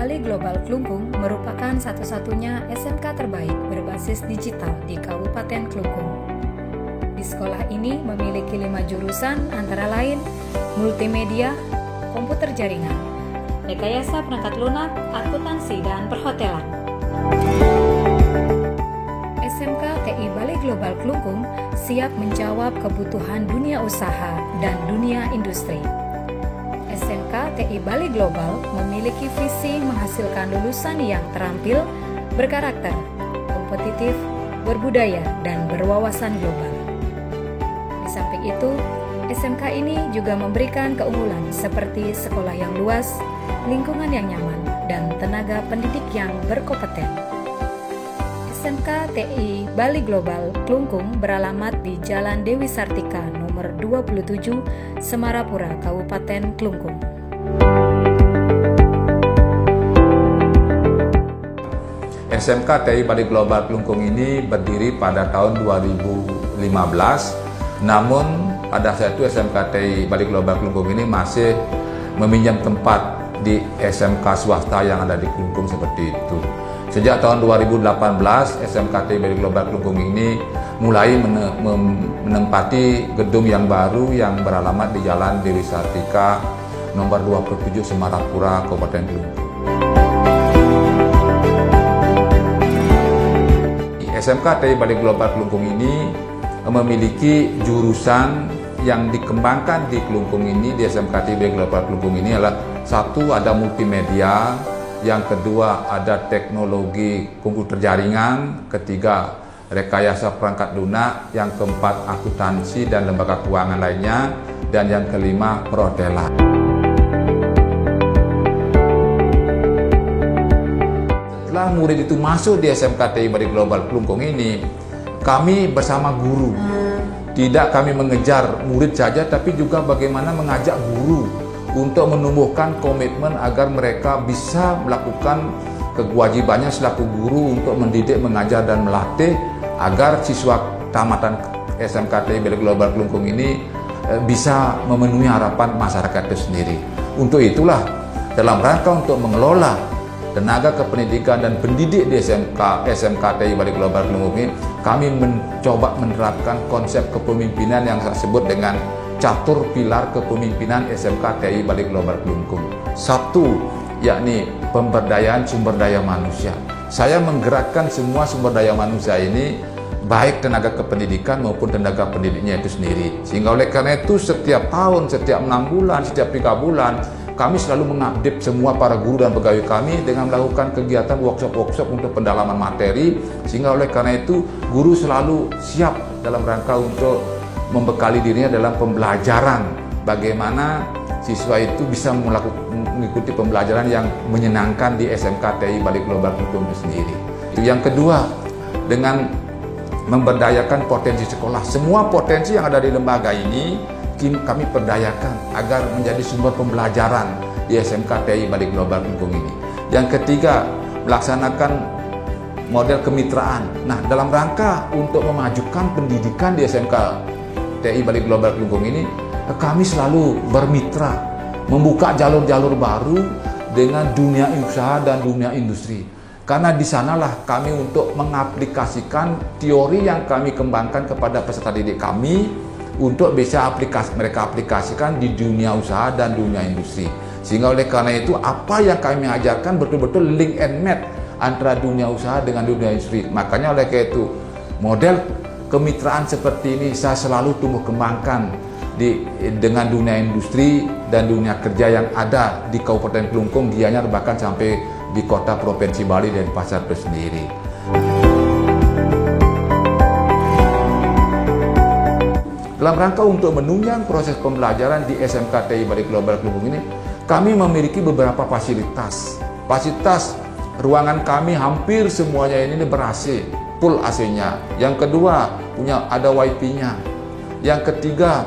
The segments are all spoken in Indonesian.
Bali Global Klungkung merupakan satu-satunya SMK terbaik berbasis digital di Kabupaten Klungkung. Di sekolah ini memiliki 5 jurusan antara lain multimedia, komputer jaringan, rekayasa perangkat lunak, akuntansi, dan perhotelan. SMK TI Bali Global Klungkung siap menjawab kebutuhan dunia usaha dan dunia industri. SMK TI Bali Global memiliki visi menghasilkan lulusan yang terampil, berkarakter, kompetitif, berbudaya, dan berwawasan global. Di samping itu, SMK ini juga memberikan keunggulan seperti sekolah yang luas, lingkungan yang nyaman, dan tenaga pendidik yang berkompeten. SMK TI Bali Global Klungkung beralamat di Jalan Dewi Sartika nomor 27, Semarapura, Kabupaten Klungkung. SMK TI Bali Global Klungkung ini berdiri pada tahun 2015, namun pada saat itu SMK TI Bali Global Klungkung ini masih meminjam tempat di SMK swasta yang ada di Klungkung seperti itu. Sejak tahun 2018, SMK TI Bali Global Klungkung ini mulai menempati gedung yang baru yang beralamat di Jalan Dewi Sartika nomor 27, Semarapura, Kabupaten Klungkung. SMK TI Bali Global Klungkung ini memiliki jurusan yang dikembangkan di Klungkung ini, di SMK TI Bali Global Klungkung ini adalah satu, ada multimedia, yang kedua ada teknologi komputer jaringan, ketiga rekayasa perangkat lunak, yang keempat akuntansi dan lembaga keuangan lainnya, dan yang kelima perhotelan. Setelah murid itu masuk di SMK TI Bali Global Klungkung ini, kami bersama guru, tidak kami mengejar murid saja, tapi juga bagaimana mengajak guru untuk menumbuhkan komitmen agar mereka bisa melakukan kewajibannya selaku guru untuk mendidik, mengajar, dan melatih agar siswa tamatan SMK TI Bali Global Klungkung ini bisa memenuhi harapan masyarakat itu sendiri. Untuk itulah, dalam rangka untuk mengelola tenaga kependidikan dan pendidik di SMK TI Bali Global Klungkung ini, kami mencoba menerapkan konsep kepemimpinan yang saya sebut dengan catur pilar kepemimpinan SMK TI Bali Global Klungkung. Satu, yakni pemberdayaan sumber daya manusia. Saya menggerakkan semua sumber daya manusia ini, baik tenaga kependidikan maupun tenaga pendidiknya itu sendiri. Sehingga oleh karena itu setiap tahun, setiap 6 bulan, setiap 3 bulan, kami selalu mengupdate semua para guru dan pegawai kami dengan melakukan kegiatan workshop-workshop untuk pendalaman materi. Sehingga oleh karena itu guru selalu siap dalam rangka untuk membekali dirinya dalam pembelajaran, bagaimana siswa itu bisa mengikuti pembelajaran yang menyenangkan di SMK TI Bali Global Klungkung itu sendiri. Yang kedua, dengan memberdayakan potensi sekolah. Semua potensi yang ada di lembaga ini kami perdayakan agar menjadi sumber pembelajaran di SMK TI Bali Global Klungkung ini. Yang ketiga, melaksanakan model kemitraan. Nah, dalam rangka untuk memajukan pendidikan di SMK TI Bali Global Klungkung ini, kami selalu bermitra, membuka jalur-jalur baru dengan dunia usaha dan dunia industri. Karena di sanalah kami untuk mengaplikasikan teori yang kami kembangkan kepada peserta didik kami untuk bisa mereka aplikasikan di dunia usaha dan dunia industri. Sehingga oleh karena itu apa yang kami ajarkan betul-betul link and match antara dunia usaha dengan dunia industri. Makanya oleh karena itu model kemitraan seperti ini saya selalu tumbuh kembangkan dengan dunia industri dan dunia kerja yang ada di Kabupaten Klungkung, Gianyar, bahkan sampai di kota Provinsi Bali dan Pasar itu sendiri. Dalam rangka untuk menunjang proses pembelajaran di SMK TI Bali Global Klungkung ini, kami memiliki beberapa fasilitas. Fasilitas ruangan kami hampir semuanya ini ber-AC, full AC-nya. Yang kedua, ada Wi-Fi-nya. Yang ketiga,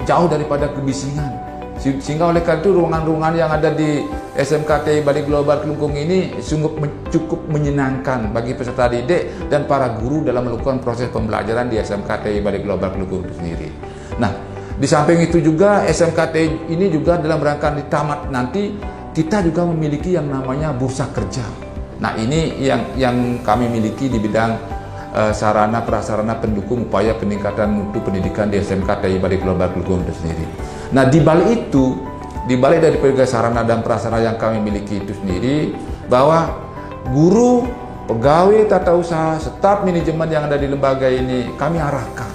jauh daripada kebisingan. Sehingga oleh karena itu ruangan-ruangan yang ada di SMK TI Bali Global Klungkung ini cukup menyenangkan bagi peserta didik dan para guru dalam melakukan proses pembelajaran di SMK TI Bali Global Klungkung itu sendiri. Nah, di samping itu juga SMK TI ini juga dalam rangka ditamat nanti kita juga memiliki yang namanya bursa kerja. Nah, ini yang kami miliki di bidang sarana prasarana pendukung upaya peningkatan mutu pendidikan di SMK TI Bali Global Klungkung itu sendiri. Nah, di balik itu, di balik dari berbagai sarana dan prasarana yang kami miliki itu sendiri, bahwa guru, pegawai tata usaha, staf manajemen yang ada di lembaga ini kami arahkan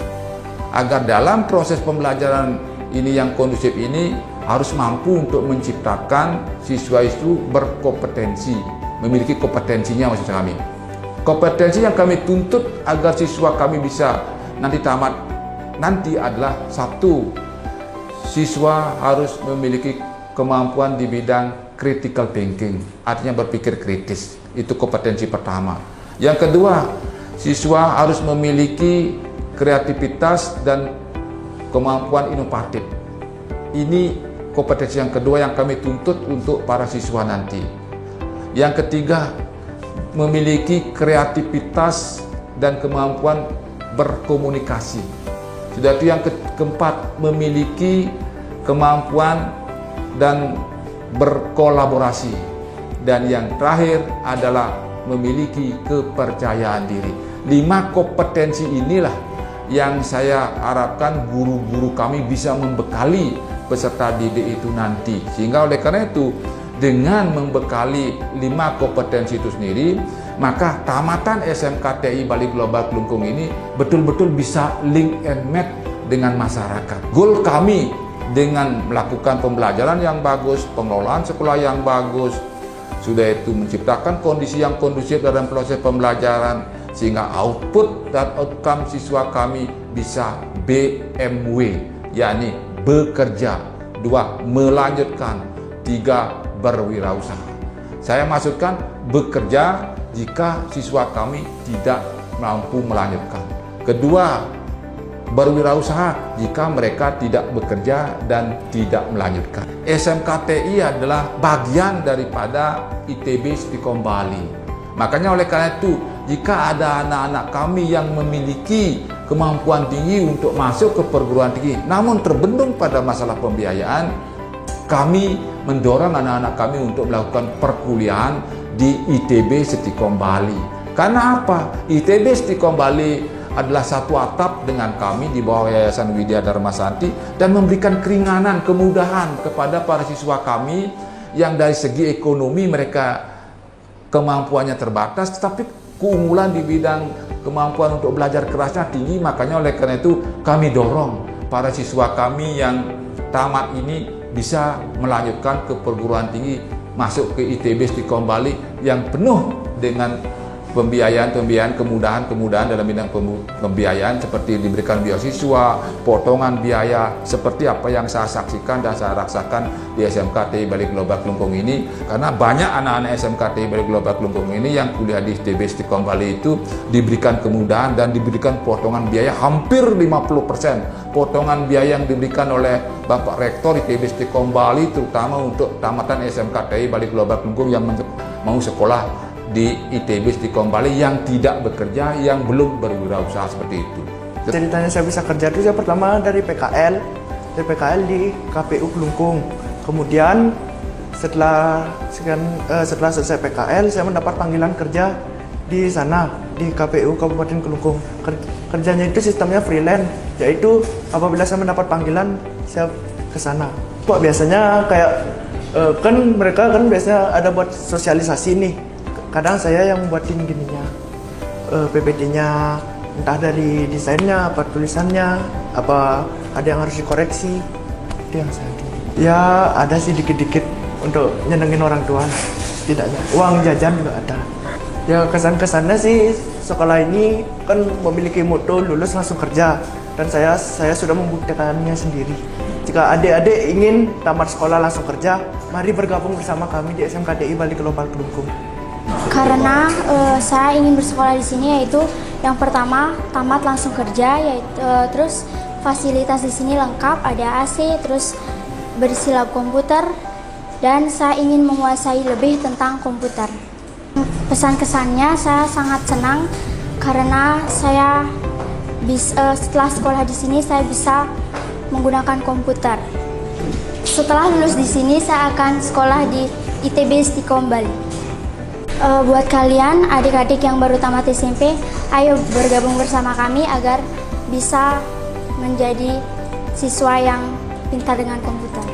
agar dalam proses pembelajaran ini yang kondusif ini harus mampu untuk menciptakan siswa itu berkompetensi, memiliki kompetensinya maksud kami. Kompetensi yang kami tuntut agar siswa kami bisa nanti tamat nanti adalah satu, siswa harus memiliki kemampuan di bidang critical thinking, artinya berpikir kritis. Itu kompetensi pertama. Yang kedua, siswa harus memiliki kreativitas dan kemampuan inovatif. Ini kompetensi yang kedua yang kami tuntut untuk para siswa nanti. Yang ketiga, memiliki kreativitas dan kemampuan berkomunikasi. Sudah itu yang keempat, memiliki kemampuan dan berkolaborasi. Dan yang terakhir adalah memiliki kepercayaan diri. 5 kompetensi inilah yang saya harapkan guru-guru kami bisa membekali peserta didik itu nanti. Sehingga oleh karena itu, dengan membekali 5 kompetensi itu sendiri, maka tamatan SMK TI Bali Global Klungkung ini betul-betul bisa link and match dengan masyarakat. Goal kami dengan melakukan pembelajaran yang bagus, pengelolaan sekolah yang bagus, sudah itu menciptakan kondisi yang kondusif dalam proses pembelajaran, sehingga output dan outcome siswa kami bisa BMW, yakni bekerja, 2 melanjutkan, 3 berwirausaha. Saya maksudkan bekerja jika siswa kami tidak mampu melanjutkan. Kedua, berwirausaha jika mereka tidak bekerja dan tidak melanjutkan. SMK TI adalah bagian daripada ITB Stikom Bali. Makanya oleh karena itu, jika ada anak-anak kami yang memiliki kemampuan tinggi untuk masuk ke perguruan tinggi, namun terbendung pada masalah pembiayaan, kami mendorong anak-anak kami untuk melakukan perkuliahan di ITB Stikom Bali. Karena apa? ITB Stikom Bali adalah satu atap dengan kami di bawah Yayasan Widya Dharma Santi dan memberikan keringanan, kemudahan kepada para siswa kami yang dari segi ekonomi mereka kemampuannya terbatas, tetapi keunggulan di bidang kemampuan untuk belajar kerasnya tinggi. Makanya oleh karena itu kami dorong para siswa kami yang tamat ini bisa melanjutkan ke perguruan tinggi, masuk ke ITB Stikom Bali yang penuh dengan pembiayaan, kemudahan dalam bidang pembiayaan seperti diberikan beasiswa, potongan biaya, seperti apa yang saya saksikan dan saya rasakan di SMK TI Bali Global Klungkung ini. Karena banyak anak-anak SMK TI Bali Global Klungkung ini yang kuliah di ITB Stikom Bali itu diberikan kemudahan dan diberikan potongan biaya hampir 50%. Potongan biaya yang diberikan oleh Bapak Rektor ITB Stikom Bali, terutama untuk tamatan SMK TI Bali Global Klungkung yang mau sekolah di ITB Stikom Bali yang tidak bekerja, yang belum berwirausaha seperti itu. Ceritanya saya bisa kerja itu saya pertama dari PKL di KPU Klungkung. Kemudian setelah selesai PKL saya mendapat panggilan kerja di sana di KPU Kabupaten Klungkung. Kerjanya itu sistemnya freelance, yaitu apabila saya mendapat panggilan saya ke sana. Biasanya kayak kan mereka kan biasanya ada buat sosialisasi nih. Kadang saya yang buatin gininya, PPT-nya, entah dari desainnya, apa tulisannya, apa ada yang harus dikoreksi, itu yang saya buat. Ya ada sih dikit-dikit untuk nyenengin orang tua, setidaknya. Uang jajan juga ada. Ya kesan-kesannya sih sekolah ini kan memiliki motto lulus langsung kerja, dan saya sudah membuktikannya sendiri. Jika adik-adik ingin tamat sekolah langsung kerja, mari bergabung bersama kami di SMK TI Bali Global Klungkung. Karena saya ingin bersekolah di sini, yaitu yang pertama tamat langsung kerja, yaitu terus fasilitas di sini lengkap, ada AC, terus berisi lab komputer, dan saya ingin menguasai lebih tentang komputer. Pesan kesannya saya sangat senang karena saya setelah sekolah di sini saya bisa menggunakan komputer. Setelah lulus di sini saya akan sekolah di ITB Istiqom Bali. Buat kalian adik-adik yang baru tamat SMP, ayo bergabung bersama kami agar bisa menjadi siswa yang pintar dengan komputer.